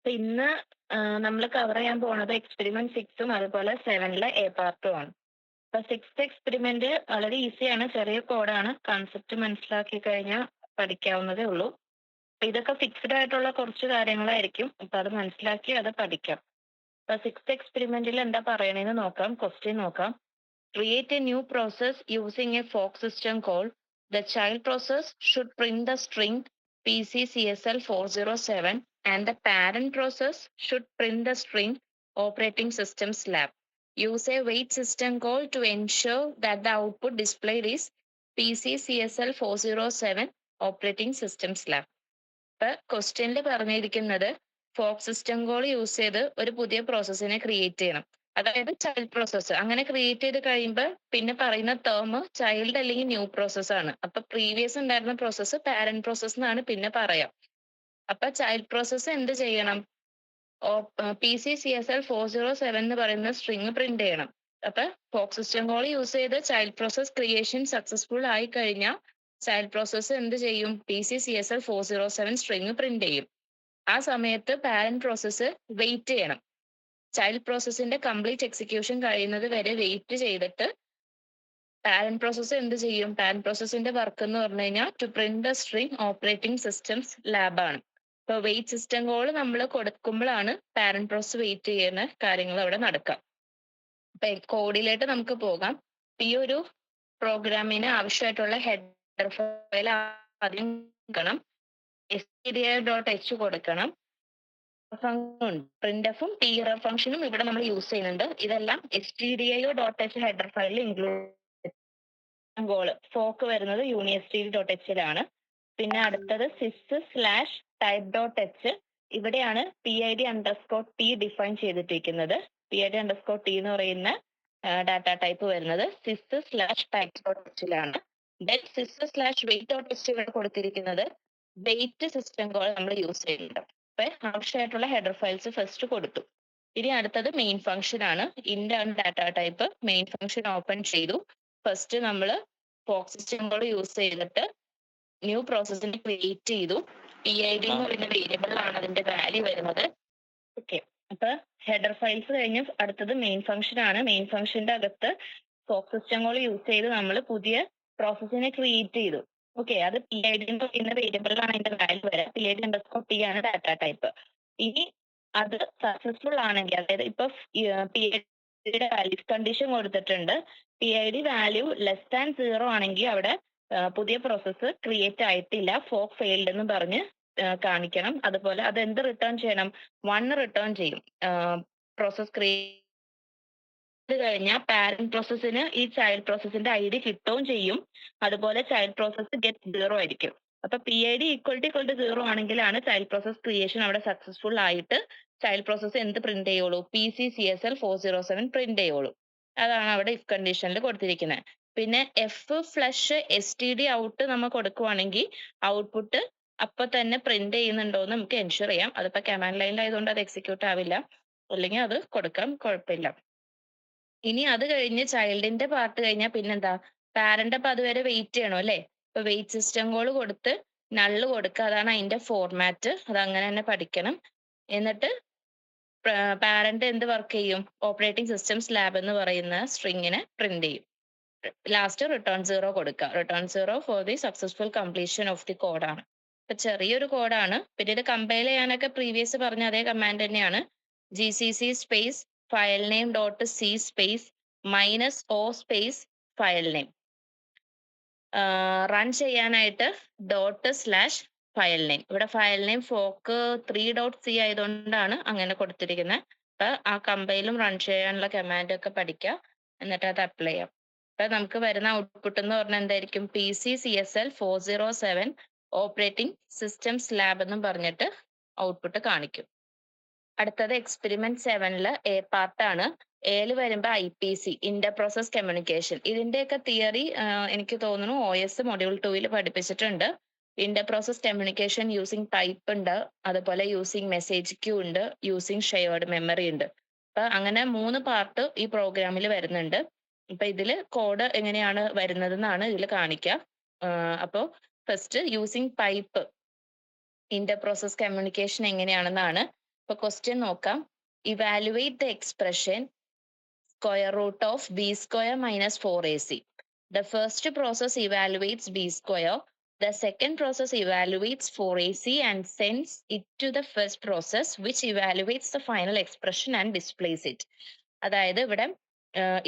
അപ്പൊ ഇന്ന് നമ്മൾ കവർ ചെയ്യാൻ പോണത് എക്സ്പെരിമെന്റ് 6ഉം അതുപോലെ 7ലെ എ പാർട്ടും ആണ്. അപ്പൊ 6th എക്സ്പെരിമെന്റ് വളരെ ഈസിയാണ്, ചെറിയ കോഡാണ്. കൺസെപ്റ്റ് മനസ്സിലാക്കി കഴിഞ്ഞാൽ പഠിക്കാവുന്നതേ ഉള്ളൂ. അപ്പൊ ഇതൊക്കെ ഫിക്സ്ഡ് ആയിട്ടുള്ള കുറച്ച് കാര്യങ്ങളായിരിക്കും. അപ്പൊ അത് മനസ്സിലാക്കി അത് പഠിക്കാം. അപ്പൊ 6th എക്സ്പെരിമെന്റിൽ എന്താ പറയണേന്ന് നോക്കാം. ക്വസ്റ്റ്യൻ നോക്കാം. Create A new process using A folk system call the child process should print the string PCCSL407 and the parent process should print the string operating system slab. Use a wait system call to ensure that the output displayed is PCCSL407 operating system slab. ഇപ്പൊ ക്വസ്റ്റ്യനിൽ പറഞ്ഞിരിക്കുന്നത് folk system call use ചെയ്ത് ഒരു പുതിയ പ്രോസസ്സിനെ create ചെയ്യണം. അതായത് child process. അങ്ങനെ create ചെയ്ത് കഴിയുമ്പോൾ പിന്നെ പറയുന്ന ടേം ചൈൽഡ് അല്ലെങ്കിൽ ന്യൂ പ്രോസസ് ആണ്. അപ്പൊ പ്രീവിയസ് ഉണ്ടായിരുന്ന പ്രോസസ്സ് പാരന്റ് പ്രോസസ് എന്നാണ് പിന്നെ പറയാം. അപ്പൊ ചൈൽഡ് പ്രോസസ്സ് എന്ത് ചെയ്യണം? PCCSL407 എന്ന് പറയുന്ന സ്ട്രിങ് പ്രിന്റ് ചെയ്യണം. അപ്പൊ ഫോക്ക് സിസ്റ്റം കോൾ യൂസ് ചെയ്ത് ചൈൽഡ് പ്രോസസ് ക്രിയേഷൻ സക്സസ്ഫുൾ ആയി കഴിഞ്ഞാൽ ചൈൽഡ് പ്രോസസ്സ് എന്ത് ചെയ്യും? PCCSL407 സ്ട്രിങ് പ്രിന്റ് ചെയ്യും. ആ സമയത്ത് പാരന്റ് പ്രോസസ്സ് വെയിറ്റ് ചെയ്യണം. ചൈൽഡ് പ്രോസസ്സിന്റെ കംപ്ലീറ്റ് എക്സിക്യൂഷൻ കഴിയുന്നത് വരെ വെയിറ്റ് ചെയ്തിട്ട് പാരന്റ് പ്രോസസ്സ് എന്ത് ചെയ്യും? പാരന്റ് പ്രോസസ്സിന്റെ വർക്ക് എന്ന് പറഞ്ഞു കഴിഞ്ഞാൽ to print the string operating systems ലാബാണ്. ഇപ്പൊ വെയിറ്റ് സിസ്റ്റം കോൾ നമ്മൾ കൊടുക്കുമ്പോഴാണ് പാരന്റ് പ്രോസസ് വെയിറ്റ് ചെയ്യുന്ന കാര്യങ്ങൾ അവിടെ നടക്കാം. അപ്പൊ കോഡിലേക്ക് നമുക്ക് പോകാം. ഈ ഒരു പ്രോഗ്രാമിന് ആവശ്യമായിട്ടുള്ള ഹെഡർ ഫയൽ ആദ്യം കൊടുക്കണം. stdio.h കൊടുക്കണം. പ്രിന്റ്എഫും tref ഫംഗ്ഷനും ഇവിടെ നമ്മൾ യൂസ് ചെയ്യുന്നുണ്ട്. ഇതെല്ലാം stdio.h ഹെഡർ ഫയലിൽ ഇൻക്ലൂഡ്. ഗോള് ഫോക്ക് വരുന്നത് unistd.hലാണ്. പിന്നെ അടുത്തത് sys/type.h. ഇവിടെയാണ് PID_t ഡിഫൈൻ ചെയ്തിട്ടിരിക്കുന്നത്. PID_t എന്ന് പറയുന്ന ഡാറ്റ ടൈപ്പ് വരുന്നത് sys/type.hലാണ്. ദെൻ sys/wait.h ഇവിടെ കൊടുത്തിരിക്കുന്നത് വെയിറ്റ് സിസ്റ്റം കോൾ നമ്മൾ യൂസ് ചെയ്യുന്നുണ്ട്. അപ്പൊ ആവശ്യമായിട്ടുള്ള ഹെഡർ ഫയൽസ് ഫസ്റ്റ് കൊടുത്തു. ഇനി അടുത്തത് മെയിൻ ഫംഗ്ഷൻ ആണ്. ഇന്റ് ആണ് data type. Main function open ചെയ്തു. ഫസ്റ്റ് നമ്മൾ ഫോക്ക് സിസ്റ്റം കോൾ യൂസ് ചെയ്തിട്ട് ന്യൂ പ്രോസസ്സിനെ ക്രിയേറ്റ് ചെയ്തു. PID എന്ന് പറയുന്ന വേരിയബിളിലാണ് അതിന്റെ വാല്യൂ വരുന്നത്. ഓക്കെ, അപ്പൊ ഹെഡർ ഫയൽസ് കഴിഞ്ഞ് അടുത്തത് മെയിൻ ഫംഗ്ഷൻ ആണ്. മെയിൻ ഫംഗ്ഷന്റെ അകത്ത് ഫോക്ക് സിസ്റ്റം കോൾ യൂസ് ചെയ്ത് നമ്മൾ പുതിയ പ്രോസസ്സിനെ ക്രിയേറ്റ് ചെയ്തു. ഓക്കെ, അത് PID എന്ന് പറയുന്ന വേരിയബിളിലാണ് അതിന്റെ വാല്യൂ വരിക. PID_t ആണ് ഡാറ്റ ടൈപ്പ്. ഇനി അത് സക്സസ്ഫുൾ ആണെങ്കിൽ, അതായത് ഇപ്പൊ PID വാല്യൂ കണ്ടീഷൻ കൊടുത്തിട്ടുണ്ട്. PID വാല്യൂ ലെസ് ദാൻ 0 ആണെങ്കിൽ അവിടെ പുതിയ പ്രോസസ്സ് ക്രിയേറ്റ് ആയിട്ടില്ല, ഫോക്ക് ഫെയിൽഡ് എന്ന് പറഞ്ഞ് കാണിക്കണം. അതുപോലെ അത് എന്ത് റിട്ടേൺ ചെയ്യണം? 1 റിട്ടേൺ ചെയ്യും. പ്രോസസ് ക്രിയേറ്റ് കഴിഞ്ഞാൽ പാരന്റ് പ്രോസസ്സിന് ഈ ചൈൽഡ് പ്രോസസ്സിന്റെ ID കിട്ടുകയും ചെയ്യും. അതുപോലെ ചൈൽഡ് പ്രോസസ്സ് ഗെറ്റ് 0 ആയിരിക്കും. അപ്പൊ PID = 0 ആണെങ്കിലാണ് ചൈൽഡ് പ്രോസസ് ക്രിയേഷൻ അവിടെ സക്സസ്ഫുൾ ആയിട്ട് ചൈൽഡ് പ്രോസസ്സ് എന്ത് പ്രിന്റ് ചെയ്യുള്ളൂ? PCCSL407 പ്രിന്റ് ചെയ്യുള്ളൂ. അതാണ് അവിടെ ഇഫ് കണ്ടീഷനിൽ കൊടുത്തിരിക്കുന്നത്. പിന്നെ f/std out നമ്മൾ കൊടുക്കുവാണെങ്കിൽ ഔട്ട്പുട്ട് അപ്പൊ തന്നെ പ്രിന്റ് ചെയ്യുന്നുണ്ടോ എന്ന് നമുക്ക് എൻഷുർ ചെയ്യാം. അതിപ്പോ കമാൻഡ് ലൈനിലായതുകൊണ്ട് അത് എക്സിക്യൂട്ട് ആവില്ല, അല്ലെങ്കിൽ അത് കൊടുക്കാം, കുഴപ്പമില്ല. ഇനി അത് കഴിഞ്ഞ് ചൈൽഡിന്റെ പാർട്ട് കഴിഞ്ഞാൽ പിന്നെന്താ? പാരന്റ് അപ്പൊ അതുവരെ വെയിറ്റ് ചെയ്യണം അല്ലേ? ഇപ്പൊ വെയിറ്റ് സിസ്റ്റം കോൾ കൊടുത്ത് നള്ള് കൊടുക്കുക, അതാണ് അതിന്റെ ഫോർമാറ്റ്. അത് അങ്ങനെ തന്നെ പഠിക്കണം. എന്നിട്ട് പാരന്റ് എന്ത് വർക്ക് ചെയ്യും? ഓപ്പറേറ്റിംഗ് സിസ്റ്റം സ്ലാബ് എന്ന് പറയുന്ന സ്ട്രിങ്ങിനെ പ്രിന്റ് ചെയ്യും. ലാസ്റ്റ് റിട്ടേൺ 0 കൊടുക്കുക. Return 0 four the successful completion of the കോഡാണ്. ഇപ്പൊ ചെറിയൊരു കോഡാണ്. പിന്നെ ഇത് കമ്പൈൽ ചെയ്യാനൊക്കെ പ്രീവിയസ് പറഞ്ഞ അതേ കമാൻഡ് തന്നെയാണ്. GCC space file name dot C space -o space file name. Run ചെയ്യാനായിട്ട് /ഫയൽ നെയിം. ഇവിടെ ഫയൽ നെയിം ഫോക്ക് 3.c ആയതുകൊണ്ടാണ് അങ്ങനെ കൊടുത്തിരിക്കുന്നത്. അപ്പൊ ആ കമ്പൈലും റൺ ചെയ്യാനുള്ള കമാൻഡ് ഒക്കെ പഠിക്കുക, എന്നിട്ട് അത് അപ്ലൈ ചെയ്യാം. അപ്പൊ നമുക്ക് വരുന്ന ഔട്ട്പുട്ട് എന്ന് പറഞ്ഞാൽ എന്തായിരിക്കും? PCCSL407 ഓപ്പറേറ്റിംഗ് സിസ്റ്റം സ്ലാബ് എന്നും പറഞ്ഞിട്ട് ഔട്ട്പുട്ട് കാണിക്കും. അടുത്തത് എക്സ്പെരിമെന്റ് 7ല് എ പാർട്ടാണ്. എയില് വരുമ്പോ IPC, ഇന്റർ പ്രോസസ് കമ്മ്യൂണിക്കേഷൻ. ഇതിന്റെയൊക്കെ തിയറി എനിക്ക് തോന്നുന്നു OS മൊഡ്യൂൾ 2 പഠിപ്പിച്ചിട്ടുണ്ട്. Inter process communication using type ഉണ്ട്, അതുപോലെ യൂസിങ് മെസ്സേജ് ക്യൂ ഉണ്ട്, യൂസിങ് ഷെയർഡ് മെമ്മറി ഉണ്ട്. അപ്പൊ അങ്ങനെ 3 പാർട്ട് ഈ പ്രോഗ്രാമിൽ വരുന്നുണ്ട്. ഇപ്പൊ ഇതില് കോഡ് എങ്ങനെയാണ് വരുന്നത് എന്നാണ് ഇതിൽ കാണിക്കുക. അപ്പോ first using pipe inter process communication എങ്ങനെയാണെന്നാണ് ഇപ്പൊ ക്വസ്റ്റ്യൻ നോക്കാം. Evaluate the expression square root of b square minus 4ac. The first process evaluates b square. The second process evaluates 4ac and sends it to the first process which evaluates the final expression and displays it. അതായത്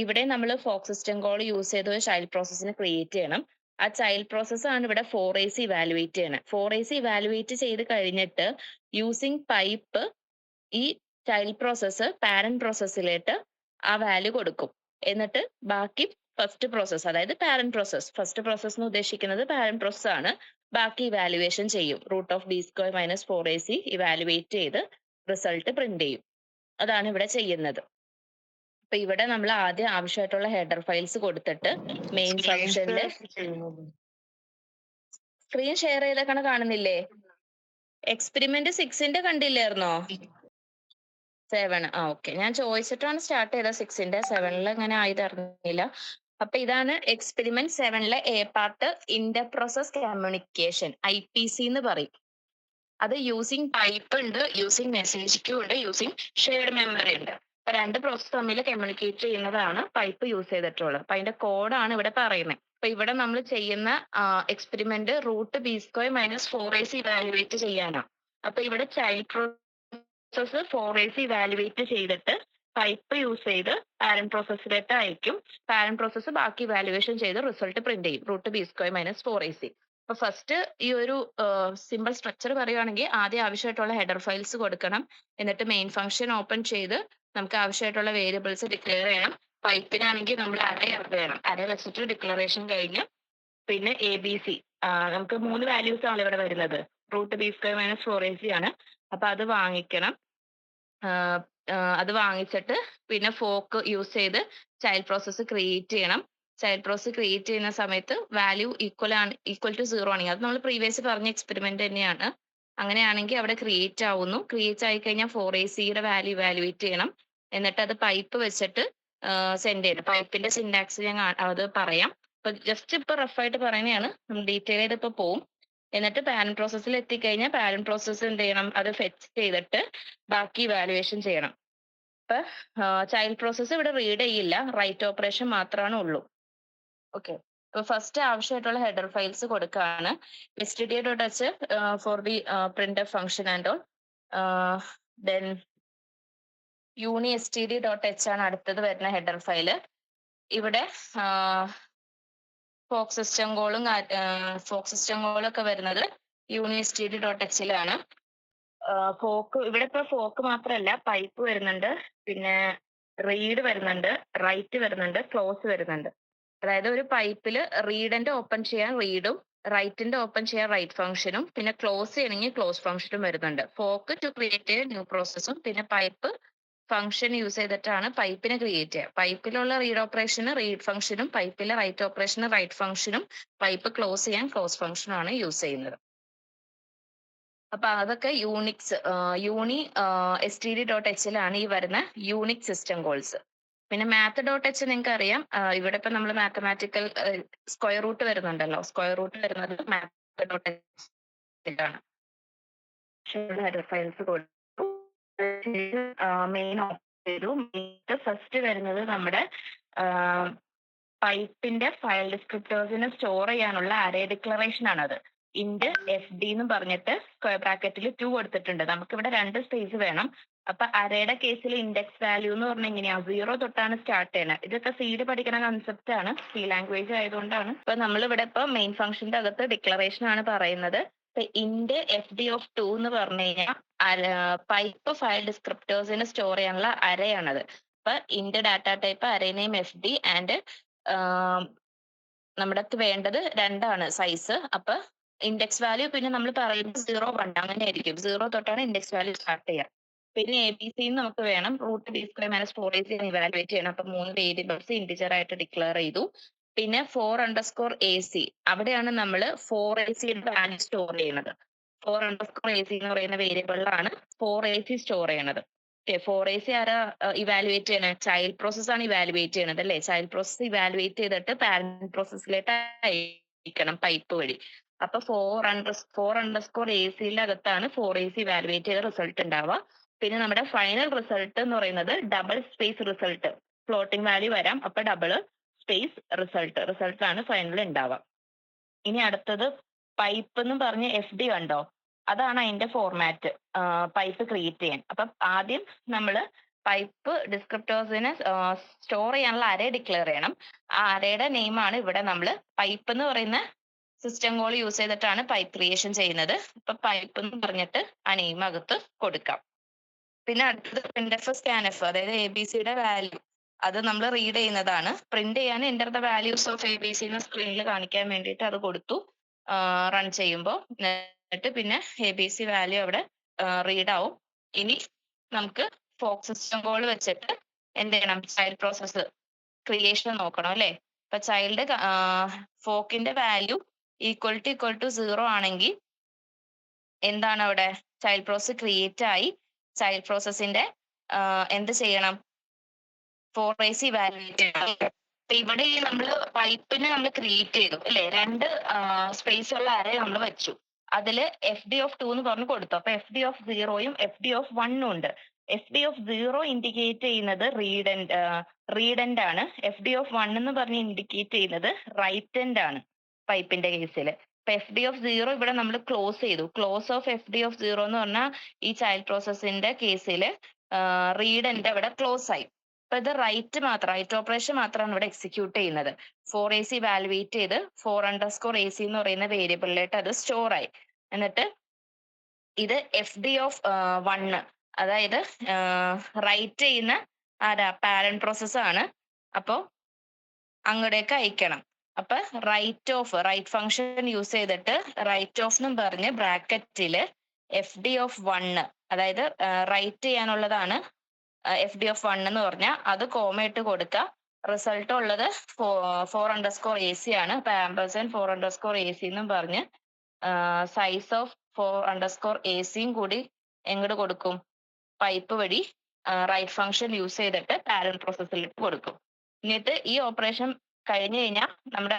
ഇവിടെ നമ്മൾ folk system call use ചെയ്ത് ഒരു child പ്രോസസ്സിനെ create ചെയ്യണം. ആ child process ആണ് ഇവിടെ 4ac evaluate ചെയ്യണം. 4ac ഇവാലുവേറ്റ് ചെയ്ത് കഴിഞ്ഞിട്ട് യൂസിങ് പൈപ്പ് ഈ ചൈൽഡ് പ്രോസസ്സ് പാരന്റ് പ്രോസസ്സിലേക്ക് ആ വാല്യൂ കൊടുക്കും. എന്നിട്ട് ബാക്കി ഫസ്റ്റ് പ്രോസസ്, അതായത് പാരന്റ് പ്രോസസ്, ഫസ്റ്റ് പ്രോസസ് എന്ന് ഉദ്ദേശിക്കുന്നത് പാരന്റ് പ്രോസസ് ആണ്, ബാക്കി ഇവാലുവേഷൻ ചെയ്യും. Root of B square minus 4ac evaluate ചെയ്ത് റിസൾട്ട് പ്രിന്റ് ചെയ്യും. അതാണ് ഇവിടെ ചെയ്യുന്നത്. അപ്പൊ ഇവിടെ നമ്മൾ ആദ്യം ആവശ്യമായിട്ടുള്ള ഹെഡർ ഫയൽസ് കൊടുത്തിട്ട് മെയിൻ ഫംഗ്ഷനിൽ സ്ക്രീൻ ഷെയർ ചെയ്തേക്കണ കാണുന്നില്ലേ? എക്സ്പെരിമെന്റ് 6ന്റെ കണ്ടില്ലായിരുന്നോ? 7. ഓക്കെ, ഞാൻ ചോദിച്ചിട്ടാണ് സ്റ്റാർട്ട് ചെയ്തത് 6ന്റെ. 7ൽ അങ്ങനെ ആയത് അറിഞ്ഞില്ല. അപ്പൊ ഇതാണ് എക്സ്പെരിമെന്റ് 7ലെ A part, inter process communication, IPC എന്ന് പറയും. അത് യൂസിങ് പൈപ്പ് ഉണ്ട്, യൂസിങ് മെസ്സേജ് ക്യൂ ഉണ്ട്, യൂസിങ് ഷെയർഡ് മെമ്മറി ഉണ്ട്. അപ്പൊ രണ്ട് പ്രോസസ് തമ്മിൽ കമ്മ്യൂണിക്കേറ്റ് ചെയ്യുന്നതാണ് പൈപ്പ് യൂസ് ചെയ്തിട്ടുള്ളത്. അപ്പൊ അതിന്റെ കോഡാണ് ഇവിടെ പറയുന്നത്. അപ്പൊ ഇവിടെ നമ്മൾ ചെയ്യുന്ന experiment root B square minus 4ac evaluate ചെയ്യാനാണ്. അപ്പൊ ഇവിടെ ചൈൽഡ് പ്രോസസ് 4ac ഇവാലുവേറ്റ് ചെയ്തിട്ട് പൈപ്പ് യൂസ് ചെയ്ത് പാരന്റ് പ്രോസസ്സിലേക്ക് അയക്കും. പാരന്റ് പ്രോസസ്സ് ബാക്കി ഇവാലുവേഷൻ ചെയ്ത് റിസൾട്ട് പ്രിന്റ് ചെയ്യും, root B square minus 4ac. അപ്പൊ ഫസ്റ്റ് ഈ ഒരു സിമ്പിൾ സ്ട്രക്ചർ പറയുവാണെങ്കിൽ ആദ്യം ആവശ്യമായിട്ടുള്ള ഹെഡർ ഫയൽസ് കൊടുക്കണം. എന്നിട്ട് മെയിൻ ഫംഗ്ഷൻ ഓപ്പൺ ചെയ്ത് നമുക്ക് ആവശ്യമായിട്ടുള്ള വേരിയബിൾസ് ഡിക്ലെയർ ചെയ്യണം. പൈപ്പിനാണെങ്കിൽ നമ്മൾ അറേ വേണം. അറേ വെച്ചിട്ട് ഡിക്ലറേഷൻ കഴിഞ്ഞ് പിന്നെ ABC, നമുക്ക് 3 വാല്യൂസ് ആണ് ഇവിടെ വരുന്നത്. Root B square minus 4ac ആണ്. അപ്പൊ അത് വാങ്ങിക്കണം. അത് വാങ്ങിച്ചിട്ട് പിന്നെ ഫോക്ക് യൂസ് ചെയ്ത് ചൈൽഡ് പ്രോസസ്സ് ക്രിയേറ്റ് ചെയ്യണം. ചൈൽഡ് പ്രോസസ് ക്രിയേറ്റ് ചെയ്യുന്ന സമയത്ത് വാല്യൂ ഈക്വൽ ടു 0 ആണെങ്കിൽ, അത് നമ്മൾ പ്രീവിയസ് പറഞ്ഞ എക്സ്പെരിമെന്റ് തന്നെയാണ്. അങ്ങനെയാണെങ്കിൽ അവിടെ ക്രിയേറ്റ് ആവുന്നു. ക്രിയേറ്റ് ആയി കഴിഞ്ഞാൽ 4ac-യുടെ വാല്യൂ ഇവാലുവേറ്റ് ചെയ്യണം. എന്നിട്ട് അത് പൈപ്പ് വെച്ചിട്ട് സെൻഡ് ചെയ്യണം. പൈപ്പിന്റെ സിന്റാക്സ് ഞാൻ അത് പറയാം. അപ്പൊ ജസ്റ്റ് ഇപ്പൊ റഫായിട്ട് പറയുന്നതാണ്, ഡീറ്റെയിൽ ചെയ്ത് ഇപ്പൊ പോവും. എന്നിട്ട് പാരന്റ് പ്രോസസ്സിൽ എത്തിക്കഴിഞ്ഞാൽ പാരന്റ് പ്രോസസ്സ് എന്ത് ചെയ്യണം, അത് ഫെച്ച് ചെയ്തിട്ട് ബാക്കി ഇവാലുവേഷൻ ചെയ്യണം. അപ്പൊ ചൈൽഡ് പ്രോസസ്സ് ഇവിടെ റീഡ് ചെയ്യില്ല, റൈറ്റ് ഓപ്പറേഷൻ മാത്രമാണ് ഉള്ളൂ. ഓക്കെ, അപ്പൊ ഫസ്റ്റ് ആവശ്യമായിട്ടുള്ള ഹെഡർ ഫയൽസ് കൊടുക്കുകയാണ്. std.h for the printf function and all. Then unistd.h ആണ് അടുത്തത് വരുന്ന ഹെഡർ ഫയല്. ഇവിടെ ഫോക്ക് സിസ്റ്റം കോളും ഒക്കെ വരുന്നത് unistd.h-ലാണ്. ഫോക്ക് ഇവിടെ ഇപ്പൊ ഫോക്ക് മാത്രമല്ല, പൈപ്പ് വരുന്നുണ്ട്, പിന്നെ റീഡ് വരുന്നുണ്ട്, റൈറ്റ് വരുന്നുണ്ട്, ക്ലോസ് വരുന്നുണ്ട്. അതായത് ഒരു പൈപ്പിൽ റീഡിന്റെ ഓപ്പൺ ചെയ്യാൻ റീഡും റൈറ്റിന്റെ ഓപ്പൺ ചെയ്യാൻ റൈറ്റ് ഫംഗ്ഷനും പിന്നെ ക്ലോസ് ചെയ്യണമെങ്കിൽ ക്ലോസ് ഫംഗ്ഷനും വരുന്നുണ്ട്. ഫോക്ക് ടു ക്രിയേറ്റ് ന്യൂ പ്രോസസ്സും പിന്നെ പൈപ്പ് ഫംഗ്ഷൻ യൂസ് ചെയ്തിട്ടാണ് പൈപ്പിനെ ക്രിയേറ്റ് ചെയ്യുക. പൈപ്പിലുള്ള റീഡ് ഓപ്പറേഷന് റീഡ് ഫംഗ്ഷനും പൈപ്പിലെ റൈറ്റ് ഓപ്പറേഷന് റൈറ്റ് ഫംഗ്ഷനും പൈപ്പ് ക്ലോസ് ചെയ്യാൻ ക്ലോസ് ഫംഗ്ഷനും ആണ് യൂസ് ചെയ്യുന്നത്. അപ്പൊ അതൊക്കെ std.h-ലാണ് ഈ വരുന്ന യൂണിക് സിസ്റ്റം കോൾസ്. പിന്നെ math.h നിങ്ങൾക്ക് അറിയാം, ഇവിടെ ഇപ്പൊ നമ്മൾ മാത്തമാറ്റിക്കൽ സ്ക്വയർ റൂട്ട് വരുന്നുണ്ടല്ലോ, സ്ക്വയർ റൂട്ട് വരുന്നത് math.h-ലാണ്. ഹെഡർ ഫയൽസ് കൊടുത്തു, മെയിൻ ചെയ്തു. ഫസ്റ്റ് വരുന്നത് നമ്മുടെ പൈപ്പിന്റെ ഫയൽ ഡിസ്ക്രിപ്റ്റേഴ്സിനെ സ്റ്റോർ ചെയ്യാനുള്ള അറേ ഡിക്ലറേഷൻ ആണത്. ഇന്റ് FD എന്ന് പറഞ്ഞിട്ട് സ്ക്വയർ ബ്രാക്കറ്റിൽ 2 കൊടുത്തിട്ടുണ്ട്. നമുക്ക് ഇവിടെ 2 സ്പേസ് വേണം. അപ്പൊ അറേയുടെ കേസിൽ ഇൻഡെക്സ് വാല്യൂ എന്ന് പറഞ്ഞാൽ എങ്ങനെയാ, 0 തൊട്ടാണ് സ്റ്റാർട്ട് ചെയ്യുന്നത്. ഇതൊക്കെ സീഡ് പഠിക്കുന്ന കൺസെപ്റ്റ് ആണ്, സി ലാംഗ്വേജ് ആയതുകൊണ്ടാണ്. ഇപ്പൊ നമ്മൾ ഇവിടെ ഇപ്പൊ മെയിൻ ഫംഗ്ഷന്റെ അകത്ത് ഡിക്ലറേഷൻ ആണ് പറയുന്നത്. ഇന്റ് FD ഓഫ് 2 എന്ന് പറഞ്ഞു കഴിഞ്ഞാൽ പൈപ്പ് ഫയൽ ഡിസ്ക്രിപ്റ്റേഴ്സിന് സ്റ്റോർ ചെയ്യാനുള്ള അറേയാണത്. അപ്പൊ int data type array name FD and നമ്മുടെ വേണ്ടത് 2 സൈസ്. അപ്പൊ ഇൻഡെക്സ് വാല്യൂ പിന്നെ നമ്മൾ പറയുന്നത് 0, 1 അങ്ങനെ ആയിരിക്കും. 0 തൊട്ടാണ് ഇൻഡെക്സ് വാല്യൂ സ്റ്റാർട്ട് ചെയ്യുക. പിന്നെ ABC നമുക്ക് വേണം, root B square minus 4ac evaluate ചെയ്യണം. അപ്പൊ 3 വേരിയബിൾസ് ഇന്റിജർ ആയിട്ട് ഡിക്ലെയർ ചെയ്തു. പിന്നെ 4_AC അവിടെയാണ് നമ്മൾ 4ac-യുടെ വാല്യൂ സ്റ്റോർ ചെയ്യുന്നത്. 4_AC എന്ന് പറയുന്ന വേരിയബിളിലാണ് 4ac സ്റ്റോർ ചെയ്യണത്. 4ac ആരാ ഇവാലുവേറ്റ് ചെയ്യണത്? ചൈൽഡ് പ്രോസസ് ആണ് ഇവാലുവേറ്റ് ചെയ്യണത് അല്ലെ. ചൈൽഡ് പ്രോസസ് ഇവാലുവേറ്റ് ചെയ്തിട്ട് പാരന്റ് പ്രോസസ്സിലേക്ക് അയക്കണം പൈപ്പ് വഴി. അപ്പൊ 4_AC അകത്താണ് 4ac ഇവാലുവേറ്റ് ചെയ്ത റിസൾട്ട് ഉണ്ടാവുക. പിന്നെ നമ്മുടെ ഫൈനൽ റിസൾട്ട് എന്ന് പറയുന്നത് double space result. Floating value വരാം, അപ്പൊ ഡബിൾ സ്പേസ് റിസൾട്ട് ആണ് ഫൈനൽ ഉണ്ടാവുക. ഇനി അടുത്തത് പൈപ്പ് എന്ന് പറഞ്ഞ് എഫ് ഡി കണ്ടോ, അതാണ് അതിന്റെ ഫോർമാറ്റ് പൈപ്പ് ക്രിയേറ്റ് ചെയ്യാൻ. അപ്പം ആദ്യം നമ്മൾ പൈപ്പ് ഡിസ്ക്രിപ്റ്റേഴ്സിനെ സ്റ്റോർ ചെയ്യാനുള്ള അറേ ഡിക്ലെയർ ചെയ്യണം. ആ അറേയുടെ നെയിമാണ് ഇവിടെ നമ്മൾ പൈപ്പ് എന്ന് പറയുന്ന സിസ്റ്റം കോൾ യൂസ് ചെയ്തിട്ടാണ് പൈപ്പ് ക്രിയേഷൻ ചെയ്യുന്നത്. അപ്പൊ പൈപ്പ് എന്ന് പറഞ്ഞിട്ട് ആ നെയിം അകത്ത് കൊടുക്കാം. പിന്നെ അടുത്തത് പ്രിന്റ്എഫ് സ്കാൻഎഫ്, അതായത് എ ബി സിയുടെ വാല്യൂ അത് നമ്മൾ റീഡ് ചെയ്യുന്നതാണ്. പ്രിന്റ് ചെയ്യാൻ enter the values of A B C എന്ന് സ്ക്രീനിൽ കാണിക്കാൻ വേണ്ടിയിട്ട് അത് കൊടുത്തു റൺ ചെയ്യുമ്പോൾ. എന്നിട്ട് പിന്നെ എ ബി സി വാല്യൂ അവിടെ റീഡ് ആവും. ഇനി നമുക്ക് ഫോക്ക് സിസ്റ്റം കോൾ വെച്ചിട്ട് എന്ത് ചെയ്യണം, ചൈൽഡ് പ്രോസസ്സ് ക്രിയേഷൻ നോക്കണം അല്ലെ. ഇപ്പൊ ചൈൽഡ് ഫോക്കിന്റെ വാല്യൂ ഈക്വൽ ടു 0 ആണെങ്കിൽ എന്താണ് അവിടെ, ചൈൽഡ് പ്രോസസ് ക്രിയേറ്റ് ആയി. ചൈൽഡ് പ്രോസസ്സിന്റെ എന്ത് ചെയ്യണം, 4AC ഇവാലുവേറ്റ് ചെയ്യണം. അപ്പൊ ഇവിടെ നമ്മൾ പൈപ്പിനെ നമ്മൾ ക്രിയേറ്റ് ചെയ്തു അല്ലെ, 2 സ്പേസ് ഉള്ള അറേ നമ്മൾ വെച്ചു. അതിൽ എഫ് ഡി ഓഫ് 2 എന്ന് പറഞ്ഞ് കൊടുത്തു. അപ്പൊ എഫ് ഡി ഓഫ് 0യും എഫ് ഡി ഓഫ് 1ഉം ഉണ്ട്. എഫ് ഡി ഓഫ് 0 ഇൻഡിക്കേറ്റ് ചെയ്യുന്നത് റീഡന്റ് ആണ്. എഫ് ഡി ഓഫ് 1 എന്ന് പറഞ്ഞ് ഇൻഡിക്കേറ്റ് ചെയ്യുന്നത് റൈറ്റന്റ് ആണ് പൈപ്പിന്റെ കേസിൽ. ഇപ്പൊ എഫ് ഡി ഓഫ് 0 ഇവിടെ നമ്മൾ ക്ലോസ് ചെയ്തു. Close of F D of 0 എന്ന് പറഞ്ഞാൽ ഈ ചൈൽഡ് പ്രോസസ്സിന്റെ കേസിൽ റീഡന്റ് അവിടെ ക്ലോസ് ആയി. അപ്പൊ ഇത് റൈറ്റ് ഓപ്പറേഷൻ മാത്രമാണ് ഇവിടെ എക്സിക്യൂട്ട് ചെയ്യുന്നത്. 4AC വാലുവേറ്റ് ചെയ്ത് 4_AC എന്ന് പറയുന്ന വേരിയബിളിലേക്ക് അത് സ്റ്റോർ ആയി. എന്നിട്ട് ഇത് എഫ് ഡി ഓഫ് 1, അതായത് റൈറ്റ് ചെയ്യുന്ന ആരാ, പാരന്റ് പ്രോസസ് ആണ്. അപ്പോ അങ്ങോട്ടേക്ക് അയക്കണം. അപ്പൊ റൈറ്റ് ഫംഗ്ഷൻ യൂസ് ചെയ്തിട്ട് റൈറ്റ് ഓഫ് എന്നും പറഞ്ഞ് ബ്രാക്കറ്റില് എഫ് ഡി ഓഫ് 1, അതായത് റൈറ്റ് ചെയ്യാനുള്ളതാണ് എഫ് ഡി ഓഫ് 1 എന്ന് പറഞ്ഞാൽ അത് കോമ ഇട്ട് കൊടുക്കുക. റിസൾട്ട് ഉള്ളത് 4_AC ആണ്. അപ്പൊ ആംപേഴ്സൻഡ് 4_AC എന്നും പറഞ്ഞ് സൈസ് ഓഫ് 4_AC കൂടി എങ്ങോട്ട് കൊടുക്കും, പൈപ്പ് വഴി റൈറ്റ് ഫംഗ്ഷൻ യൂസ് ചെയ്തിട്ട് പാരന്റ് പ്രോസസ്സിലേക്ക് കൊടുക്കും. എന്നിട്ട് ഈ ഓപ്പറേഷൻ കഴിഞ്ഞു കഴിഞ്ഞാൽ നമ്മുടെ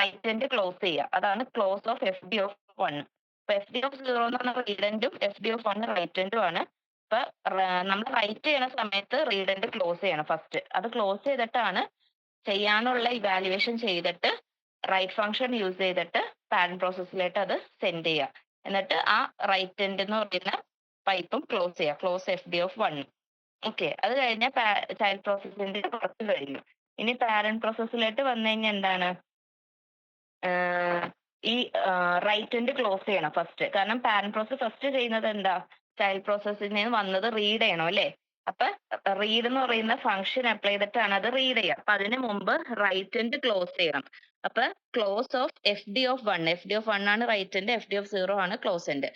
റൈറ്റന്റ് ക്ലോസ് ചെയ്യുക. അതാണ് close of F D of 1. അപ്പൊ എഫ് ഡി ഓഫ് 0 എന്ന് പറഞ്ഞാൽ റീഡന്റും എഫ് ഡി ഓഫ് 1 റൈറ്റന്റും ആണ്. അപ്പൊ നമ്മൾ റൈറ്റ് ചെയ്യണ സമയത്ത് റീഡന്റ് ക്ലോസ് ചെയ്യണം ഫസ്റ്റ്. അത് ക്ലോസ് ചെയ്തിട്ടാണ് ചെയ്യാനുള്ള ഇവാലുവേഷൻ ചെയ്തിട്ട് റൈറ്റ് ഫംഗ്ഷൻ യൂസ് ചെയ്തിട്ട് പാരന്റ് പ്രോസസ്സിലേക്ക് അത് സെൻഡ് ചെയ്യുക. എന്നിട്ട് ആ റൈറ്റന്റ് എന്ന് പറയുന്ന പൈപ്പും ക്ലോസ് ചെയ്യുക, close F D of 1. Okay, അത് കഴിഞ്ഞാൽ ചൈൽഡ് പ്രോസസ്സിന്റെ കുറച്ച് കഴിഞ്ഞു. ഇനി പാരന്റ് പ്രോസസ്സിലേക്ക് വന്നു കഴിഞ്ഞാൽ എന്താണ്, ഈ റൈറ്റന്റ് ക്ലോസ് ചെയ്യണം ഫസ്റ്റ്. കാരണം പാരന്റ് പ്രോസസ് ഫസ്റ്റ് ചെയ്യുന്നത് എന്താ, ചൈൽഡ് പ്രോസസ്സിൽ നിന്ന് വന്നത് റീഡ് ചെയ്യണം അല്ലെ. അപ്പൊ റീഡ് എന്ന് പറയുന്ന ഫംഗ്ഷൻ അപ്ലൈ ചെയ്തിട്ടാണ് അത് റീഡ് ചെയ്യുക. അപ്പൊ അതിന് മുമ്പ് റൈറ്റന്റ് ക്ലോസ് ചെയ്യണം. അപ്പൊ close of F D of 1, F D of 1 ആണ് റൈറ്റന്റ്, എഫ് ഡി ഓഫ് 0 ആണ് ക്ലോസന്റ്.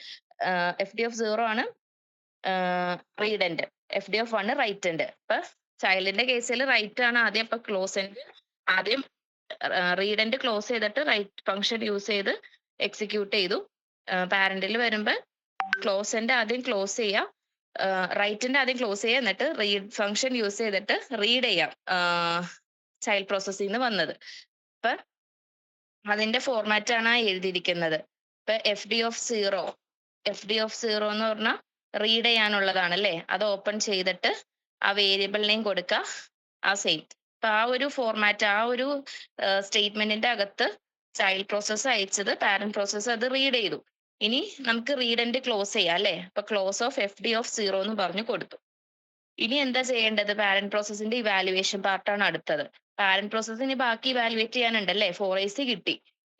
എഫ് ഡി ഓഫ് 0 ആണ് റീഡന്റ്, എഫ് ഡി ഓഫ് 1 റൈറ്റന്റ്. അപ്പൊ ചൈൽഡിന്റെ കേസിൽ റൈറ്റ് ആണ് ആദ്യം. അപ്പൊ ക്ലോസന്റ് ആദ്യം റീഡന്റ് ക്ലോസ് ചെയ്തിട്ട് റൈറ്റ് ഫംഗ്ഷൻ യൂസ് ചെയ്ത് എക്സിക്യൂട്ട് ചെയ്തു. പാരന്റിൽ വരുമ്പോ ക്ലോസന്റ് ആദ്യം ക്ലോസ് ചെയ്യാം, റൈറ്റിന്റെ ആദ്യം ക്ലോസ് ചെയ്യുക, എന്നിട്ട് റീഡ് ഫംഗ്ഷൻ യൂസ് ചെയ്തിട്ട് റീഡ് ചെയ്യാം ചൈൽഡ് പ്രോസസ്സിൽ നിന്ന് വന്നത്. അപ്പൊ അതിന്റെ ഫോർമാറ്റ് ആണ് എഴുതിയിരിക്കുന്നത്. ഇപ്പൊ എഫ് ഡി ഓഫ് 0 എന്ന് പറഞ്ഞാൽ റീഡ് ചെയ്യാനുള്ളതാണ് അല്ലെ. അത് ഓപ്പൺ ചെയ്തിട്ട് ആ വേരിയബിൾ നെയിം കൊടുക്കുക, ആ സെയിം. അപ്പൊ ആ ഒരു ഫോർമാറ്റ്, ആ ഒരു സ്റ്റേറ്റ്മെന്റിന്റെ അകത്ത് ചൈൽഡ് പ്രോസസ്സ് അയച്ചത് പാരന്റ് പ്രോസസ്സ് അത് റീഡ് ചെയ്തു. ഇനി നമുക്ക് റീഡന്റ് ക്ലോസ് ചെയ്യാം അല്ലെ. അപ്പൊ close of F D of 0 എന്ന് പറഞ്ഞു കൊടുത്തു. ഇനി എന്താ ചെയ്യേണ്ടത്, പാരന്റ് പ്രോസസ്സിന്റെ ഇവാലുവേഷൻ പാർട്ടാണ് അടുത്തത്. പാരന്റ് പ്രോസസ്സിന് ബാക്കി ഇവാലുവേറ്റ് ചെയ്യാനുണ്ടല്ലേ, 4AC കിട്ടി.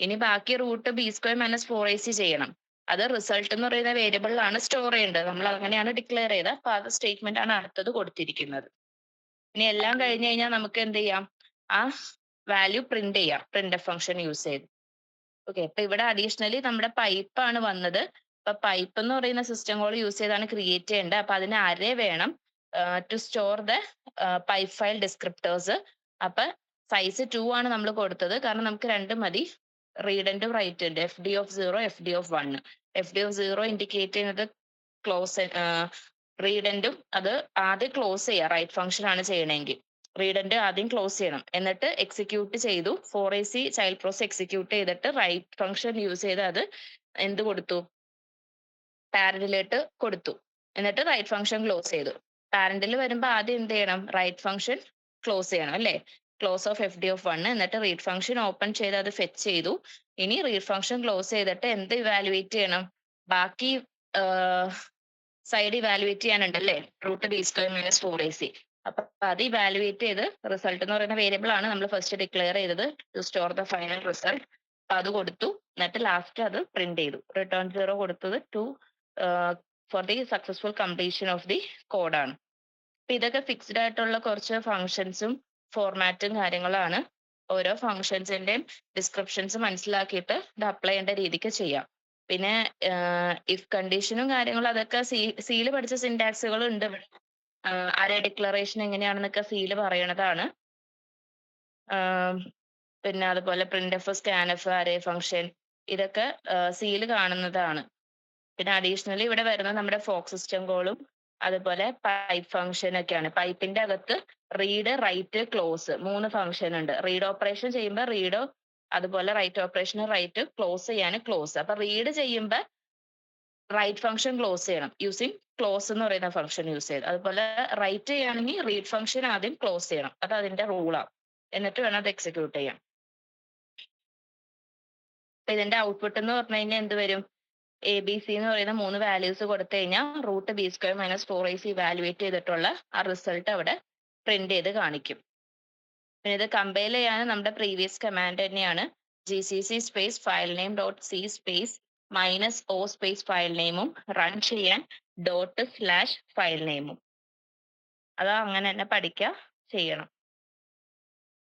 ഇനി ബാക്കി റൂട്ട് B² - 4AC ചെയ്യണം. അത് റിസൾട്ട് എന്ന് പറയുന്ന വേരിയബിളിലാണ് സ്റ്റോർ ചെയ്യേണ്ടത്. നമ്മൾ അങ്ങനെയാണ് ഡിക്ലെയർ ചെയ്തത്. അപ്പൊ അത് സ്റ്റേറ്റ്മെന്റ് ആണ് അടുത്തത് കൊടുത്തിരിക്കുന്നത്. ഇനി എല്ലാം കഴിഞ്ഞു കഴിഞ്ഞാൽ നമുക്ക് എന്ത് ചെയ്യാം, ആ വാല്യൂ പ്രിന്റ് ചെയ്യാം പ്രിന്റ് ഫംഗ്ഷൻ യൂസ് ചെയ്ത്. ഓക്കെ, അപ്പൊ ഇവിടെ അഡീഷണലി നമ്മുടെ പൈപ്പ് ആണ് വന്നത്. അപ്പൊ പൈപ്പ് എന്ന് പറയുന്ന സിസ്റ്റം കോൾ യൂസ് ചെയ്താണ് ക്രിയേറ്റ് ചെയ്യേണ്ടത്. അപ്പൊ അതിന് അറേ വേണം to store the pipe file descriptors. അപ്പൊ സൈസ് 2 ആണ് നമ്മൾ കൊടുത്തത്, കാരണം നമുക്ക് 2 മതി, റീഡന്റും write end, F D of 0, F D of 1. F D of 0 indicate ചെയ്യുന്നത് ക്ലോസ്, റീഡന്റും അത് ആദ്യം ക്ലോസ് ചെയ്യുക, റൈറ്റ് ഫംഗ്ഷൻ ആണ് ചെയ്യണമെങ്കിൽ റീഡന്റ് ആദ്യം ക്ലോസ് ചെയ്യണം. എന്നിട്ട് എക്സിക്യൂട്ട് ചെയ്തു, 4AC ചൈൽഡ് പ്രോസസ് എക്സിക്യൂട്ട് ചെയ്തിട്ട് റൈറ്റ് ഫംഗ്ഷൻ യൂസ് ചെയ്ത് അത് എന്ത് കൊടുത്തു, പാരന്റിലേക്ക് കൊടുത്തു. എന്നിട്ട് റൈറ്റ് ഫംഗ്ഷൻ ക്ലോസ് ചെയ്തു. പാരന്റിൽ വരുമ്പോൾ ആദ്യം എന്ത് ചെയ്യണം? റൈറ്റ് ഫംഗ്ഷൻ ക്ലോസ് ചെയ്യണം അല്ലേ? Close of F D of 1 എന്നിട്ട് റീഡ് ഫംഗ്ഷൻ ഓപ്പൺ ചെയ്ത് അത് ഫെച്ച് ചെയ്തു. ഇനി റീഡ് ഫംഗ്ഷൻ ക്ലോസ് ചെയ്തിട്ട് എന്ത് ഇവാലുവേറ്റ് ചെയ്യണം? ബാക്കി സൈഡ് ഇവാലുവേറ്റ് ചെയ്യാനുണ്ടല്ലേ? Root B square minus 4ac. അപ്പൊ അത് ഇവാലുവേറ്റ് ചെയ്ത് റിസൾട്ട് എന്ന് പറയുന്ന വേരിയബിൾ ആണ് നമ്മൾ ഫസ്റ്റ് ഡിക്ലെയർ ചെയ്തത് to store the final result. അപ്പൊ അത് കൊടുത്തു. എന്നിട്ട് ലാസ്റ്റ് അത് പ്രിന്റ് ചെയ്തു. റിട്ടേൺ 0 കൊടുത്തത് to for the successful completion of the കോഡാണ്. അപ്പൊ ഇതൊക്കെ ഫിക്സ്ഡ് ആയിട്ടുള്ള കുറച്ച് ഫങ്ഷൻസും ഫോർമാറ്റും കാര്യങ്ങളാണ്. ഓരോ ഫങ്ഷൻസിന്റെയും ഡിസ്ക്രിപ്ഷൻസ് മനസ്സിലാക്കിയിട്ട് ഇത് അപ്ലൈ ചെയ്യേണ്ട രീതിക്ക് ചെയ്യാം. പിന്നെ ഇഫ് കണ്ടീഷനും കാര്യങ്ങളും അതൊക്കെ സിയിൽ പഠിച്ച സിന്റാക്സുകൾ ഉണ്ട് ഇവിടെ. അറേ ഡിക്ലറേഷൻ എങ്ങനെയാണെന്നൊക്കെ സിയിൽ പറയണതാണ്. പിന്നെ അതുപോലെ പ്രിന്റ്എഫ്, സ്കാൻഎഫ്, അറേ ഫംഗ്ഷൻ ഇതൊക്കെ സിയിൽ കാണുന്നതാണ്. പിന്നെ അഡീഷണലി ഇവിടെ വരുന്നത് നമ്മുടെ ഫോക്ക് സിസ്റ്റം കോളും അതുപോലെ പൈപ്പ് ഫംഗ്ഷൻ ഒക്കെയാണ്. പൈപ്പിന്റെ അകത്ത് റീഡ്, റൈറ്റ്, ക്ലോസ് 3 ഫംഗ്ഷൻ ഉണ്ട്. റീഡ് ഓപ്പറേഷൻ ചെയ്യുമ്പോൾ റീഡ്, അതുപോലെ റൈറ്റ് ഓപ്പറേഷൻ റൈറ്റ്, ക്ലോസ് ചെയ്യാൻ ക്ലോസ്. അപ്പൊ റീഡ് ചെയ്യുമ്പോൾ റൈറ്റ് ഫംഗ്ഷൻ ക്ലോസ് ചെയ്യണം യൂസിങ് ക്ലോസ് എന്ന് പറയുന്ന ഫംഗ്ഷൻ യൂസ് ചെയ്ത്. അതുപോലെ റൈറ്റ് ചെയ്യുകയാണെങ്കിൽ റീഡ് ഫംഗ്ഷൻ ആദ്യം ക്ലോസ് ചെയ്യണം. അത് അതിന്റെ റൂളാണ്. എന്നിട്ട് വേണം അത് എക്സിക്യൂട്ട് ചെയ്യാൻ. ഇതിന്റെ ഔട്ട്പുട്ട് എന്ന് പറഞ്ഞു കഴിഞ്ഞാൽ എന്ത് വരും? എ ബി സി എന്ന് പറയുന്ന 3 വാല്യൂസ് കൊടുത്തു കഴിഞ്ഞാൽ root B square minus 4ac evaluate ചെയ്തിട്ടുള്ള ആ റിസൾട്ട് അവിടെ പ്രിന്റ് ചെയ്ത് കാണിക്കും. പിന്നെ ഇത് കമ്പൈൽ ചെയ്യാൻ നമ്മുടെ പ്രീവിയസ് കമാൻഡ് തന്നെയാണ്. GCC space file name dot C space -o space file നെയിമും റൺ ചെയ്യാൻ ./ഫയൽ നെയിമും. അത് അങ്ങനെ തന്നെ പഠിക്കുക ചെയ്യണം.